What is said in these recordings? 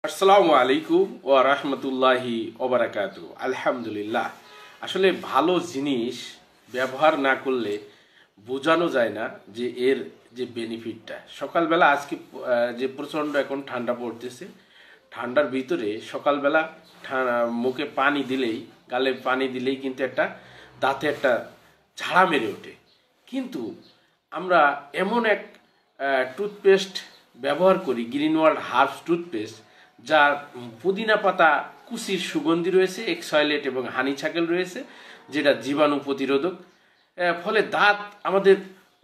আসসালামু আলাইকুম ওয়া রাহমাতুল্লাহি ওয়া বারাকাতুহু। আলহামদুলিল্লাহ। আসলে ভালো জিনিস ব্যবহার না করলে বোঝানো যায় না যে এর যে বেনিফিটটা। সকালবেলা আজকে যে প্রচণ্ড এখন ঠান্ডা পড়তেছে, ঠান্ডার ভিতরে সকালবেলা মুখে পানি দিলেই, গালে পানি দিলেই কিন্তু একটা দাঁতে একটা ঝাড়া মেরে ওঠে। কিন্তু আমরা এমন এক টুথপেস্ট ব্যবহার করি, গ্রিন ওয়ার্ল্ড হার্বস টুথপেস্ট, যার পুদিনা পাতা কুচির সুগন্ধি রয়েছে, এক্সয়লেট এবং হানি ছাকেল রয়েছে, যেটা জীবাণু প্রতিরোধক। ফলে দাঁত আমাদের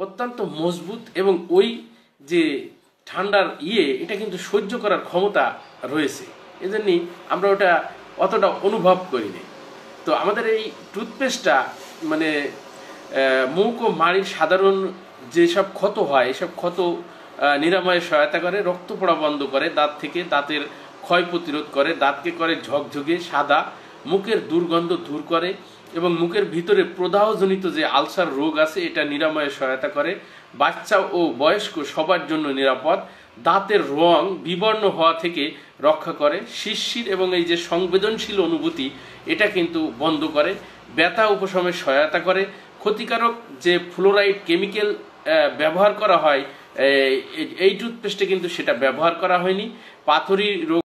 অত্যন্ত মজবুত এবং ওই যে ঠান্ডার এটা কিন্তু সহ্য করার ক্ষমতা রয়েছে। এজন্যই আমরা ওটা অতটা অনুভব করি না। তো আমাদের এই টুথপেস্টটা মানে মুখ ও মাড়ির সাধারণ যেসব ক্ষত হয়, এসব ক্ষত নিরাময়ে সহায়তা করে, রক্ত পড়া বন্ধ করে, দাঁত থেকে দাঁতের ক্ষয় প্রতিরোধ করে, দাঁতকে করে ঝকঝকে সাদা, মুখের দুর্গন্ধ দূর করে এবং মুখের ভিতরে প্রদাহজনিত যে আলসার রোগ আছে এটা নিরাময়ে সহায়তা করে। বাচ্চা ও বয়স্ক সবার জন্য নিরাপদ। দাঁতের রং বিবর্ণ হওয়া থেকে রক্ষা করে। শিরশির এবং এই যে সংবেদনশীল অনুভূতি এটা কিন্তু বন্ধ করে। ব্যথা উপশমে সহায়তা করে। ক্ষতিকারক যে ফ্লোরাইড কেমিক্যাল ব্যবহার করা হয় এই টুথপেস্টে কিন্তু সেটা ব্যবহার করা হয়নি। পাথরি রোগ